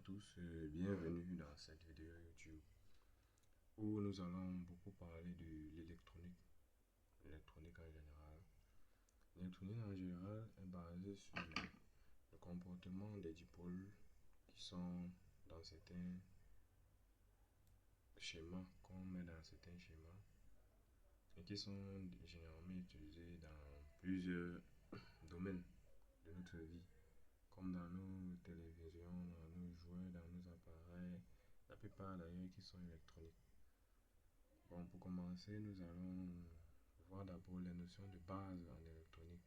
tous, bienvenue dans cette vidéo YouTube où nous allons beaucoup parler de l'électronique en général. L'électronique en général est basée sur le comportement des dipôles qui sont dans certains schémas, qu'on met dans certains schémas et qui sont généralement utilisés dans plusieurs domaines de notre vie, comme dans nos télévisions, dans nos jouets, dans nos appareils, la plupart d'ailleurs qui sont électroniques. Bon, pour commencer, nous allons voir d'abord les notions de base en électronique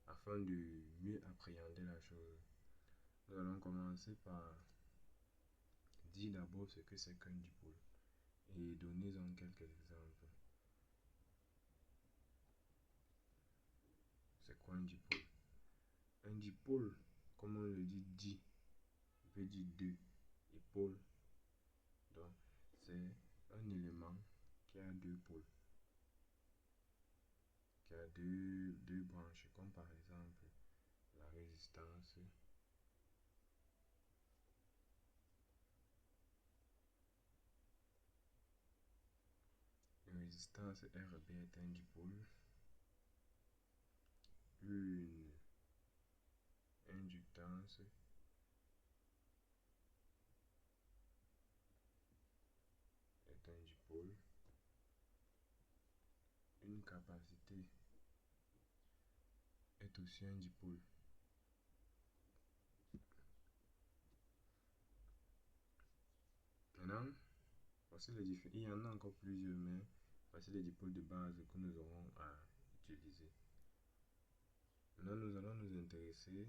afin de mieux appréhender la chose. Nous allons commencer par dire d'abord ce que c'est qu'un dipôle et donner-en quelques exemples. C'est quoi un dipôle? Un dipôle, comme on le dit, veut dire deux, et pôle. Donc, c'est un élément qui a deux pôles, qui a deux branches, comme par exemple la résistance RB est un dipôle, une inductance est un dipôle, une capacité est aussi un dipôle. Maintenant, voici les différents. Il y en a encore plusieurs, mais voici les dipôles de base que nous aurons à utiliser. Maintenant, nous allons nous intéresser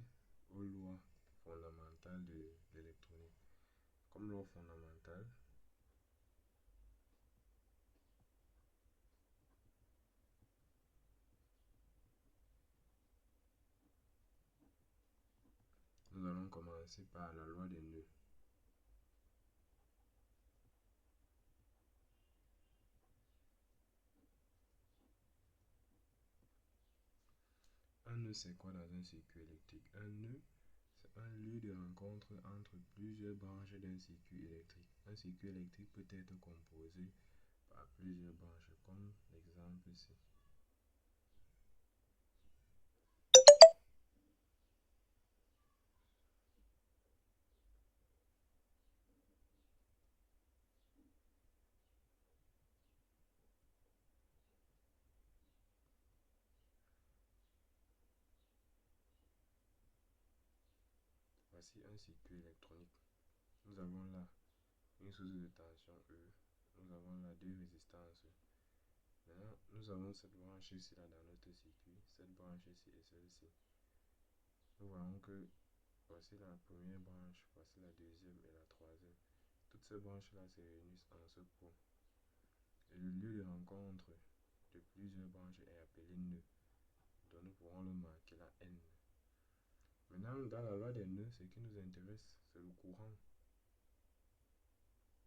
aux lois fondamentales de l'électronique. Comme loi fondamentale, nous allons commencer par la loi des nœuds. Un nœud, c'est quoi dans un circuit électrique? Un nœud, c'est un lieu de rencontre entre plusieurs branches d'un circuit électrique. Un circuit électrique peut être composé par plusieurs branches, comme l'exemple ici. Voici un circuit électronique. Nous avons là une source de tension E. Nous avons là deux résistances. Maintenant, nous avons cette branche ici là dans notre circuit, cette branche ici et celle-ci. Nous voyons que voici la première branche, voici la deuxième et la troisième. Toutes ces branches-là se réunissent en ce point. Et le lieu de rencontre de plusieurs branches est appelé nœud. Donc nous pourrons le marquer là N. Maintenant, dans la loi des nœuds, ce qui nous intéresse, c'est le courant.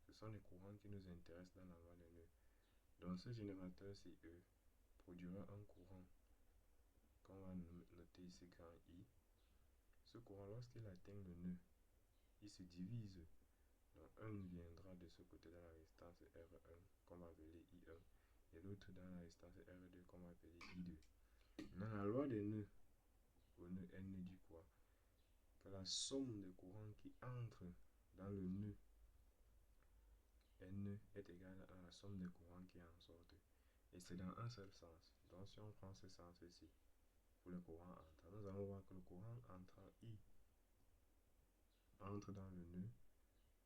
Ce sont les courants qui nous intéressent dans la loi des nœuds. Donc ce générateur-ci E produira un courant qu'on va noter ici grand I. Ce courant, lorsqu'il atteint le nœud, il se divise. Donc un viendra de ce côté dans la résistance R1 qu'on va appeler I1 et l'autre dans la résistance R2 qu'on va appeler I2. Dans la loi des nœuds, au nœud N dit quoi? Que la somme des courants qui entrent dans le nœud N est égale à la somme des courants qui en sortent. Et c'est dans un seul sens. Donc si on prend ce sens-ci, pour le courant entrant, nous allons voir que le courant entrant I entre dans le nœud,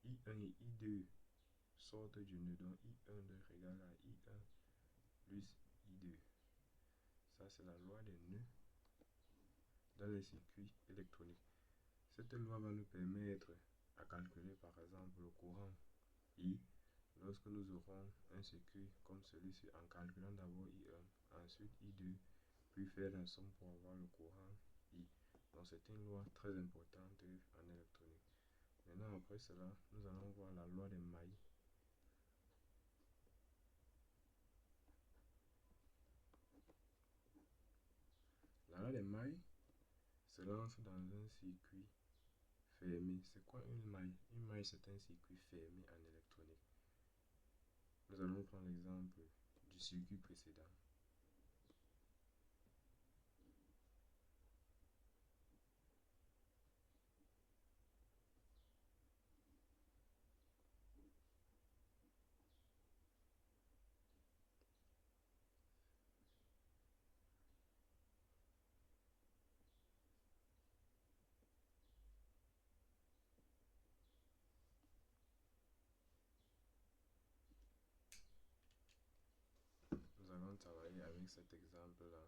I1 et I2 sortent du nœud, donc I1 est égal à I1 plus I2. Ça, c'est la loi des nœuds dans les circuits électroniques. Cette loi va nous permettre à calculer par exemple le courant I lorsque nous aurons un circuit comme celui-ci en calculant d'abord I1, ensuite I2, puis faire la somme pour avoir le courant I. Donc c'est une loi très importante en électronique. Maintenant après cela, nous allons voir la loi des mailles. La loi des mailles se lance dans un circuit fermé. C'est quoi une maille? Une maille, c'est un circuit fermé en électronique. Nous allons prendre l'exemple du circuit précédent. Nous allons travailler avec cet exemple-là.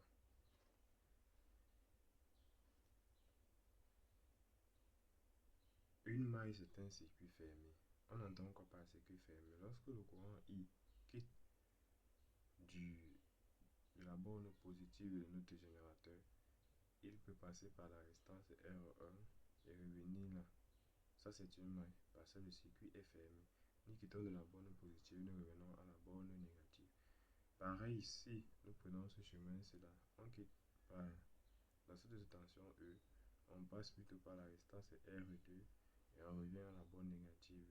Une maille, c'est un circuit fermé. On entend quoi par circuit fermé? Lorsque le courant I quitte de la borne positive de notre générateur, il peut passer par la résistance R1 et revenir là. Ça, c'est une maille, parce que le circuit est fermé. Nous quittons de la borne positive, nous revenons à la borne négative. Pareil ici, nous prenons ce chemin-ci là. On quitte par la source de tension E, on passe plutôt par la résistance R2 et on revient à la borne négative.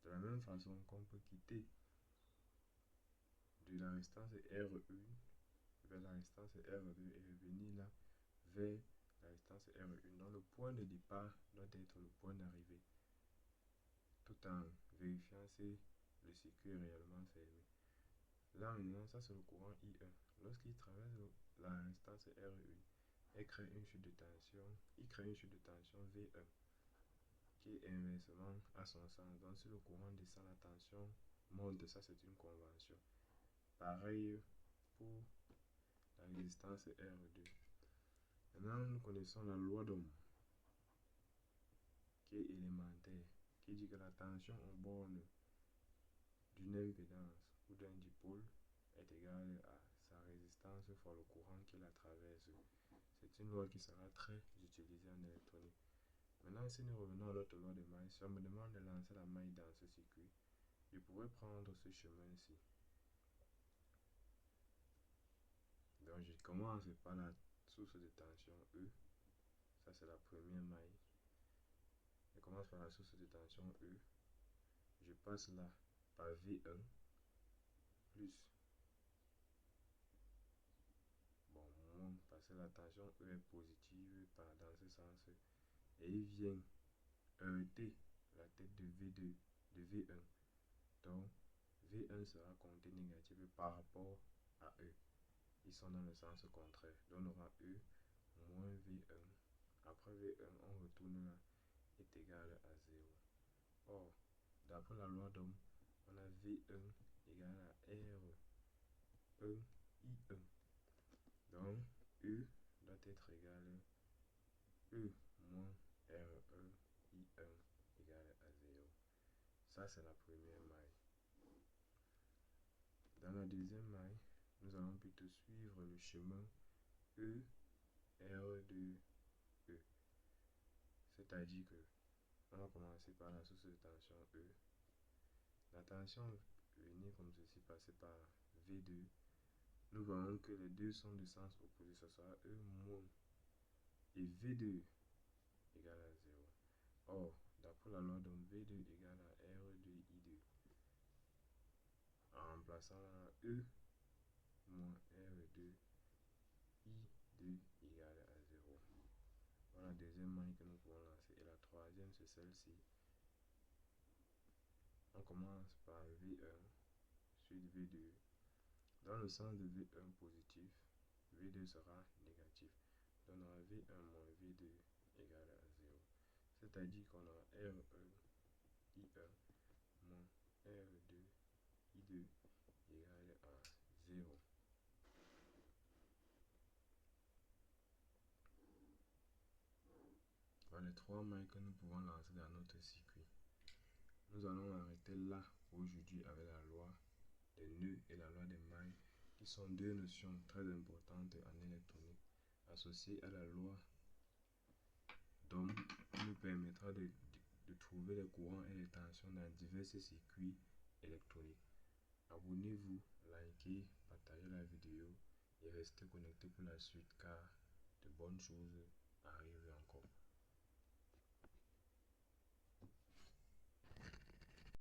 De la même façon qu'on peut quitter de la résistance R1 vers la résistance R2 et revenir là vers la résistance R1. Donc le point de départ doit être le point d'arrivée, tout en vérifiant si le circuit est réellement fermé. Là maintenant, ça c'est le courant I1. Lorsqu'il traverse la résistance R1, il crée une chute de tension V1 qui est inversement à son sens. Donc si le courant descend, la tension monte. Ça c'est une convention. Pareil pour la résistance R2. Maintenant, nous connaissons la loi d'Ohm, qui est élémentaire, qui dit que la tension en borne d'une impédance ou d'un dipôle est égale à sa résistance fois le courant qui la traverse. C'est une loi qui sera très utilisée en électronique. Maintenant, si nous revenons à l'autre loi de maille, si on me demande de lancer la maille dans ce circuit, je pourrais prendre ce chemin-ci. Donc, je commence par la source de tension E. Ça, c'est la première maille. Je commence par la source de tension E. Je passe là par V1 plus, bon, moins, parce que la tension E est positive dans ce sens. Et il vient heurter la tête de V2, de V1. Donc, V1 sera compté négatif par rapport à E. Ils sont dans le sens contraire. Donc, on aura E moins V1. Après V1, on retourne là, est égal à 0. Or, d'après la loi d'Ohm, on a V1 égal à R1 I1. Donc, E doit être égal à E moins R1 I1 égal à 0. Ça, c'est la première maille. Dans la deuxième maille, nous allons plutôt suivre le chemin E, R2, E. C'est-à-dire que on va commencer par la source de tension E. La tension venir comme ceci, passer par V2. Nous voyons que les deux sont de sens opposé. Ce sera E moins et V2 égale à 0. Or, d'après la loi d'Ohm, V2 égale à R2I2. En remplaçant la E moins R2 I2 égale à 0. Voilà la deuxième maille que nous pouvons lancer. Et la troisième, c'est celle-ci. On commence par V1 sur V2. Dans le sens de V1 positif, V2 sera négatif. Donc on aura V1 moins V2 égale à 0. C'est-à-dire qu'on aura R1 I1 moins R2 I2 égale à 0. Voilà les trois mailles que nous pouvons lancer dans notre circuit. Nous allons arrêter là aujourd'hui avec la loi des nœuds et la loi des mailles, qui sont deux notions très importantes en électronique, associées à la loi d'Ohm, qui nous permettra de trouver les courants et les tensions dans divers circuits électroniques. Abonnez-vous, likez, partagez la vidéo et restez connectés pour la suite car de bonnes choses arrivent encore.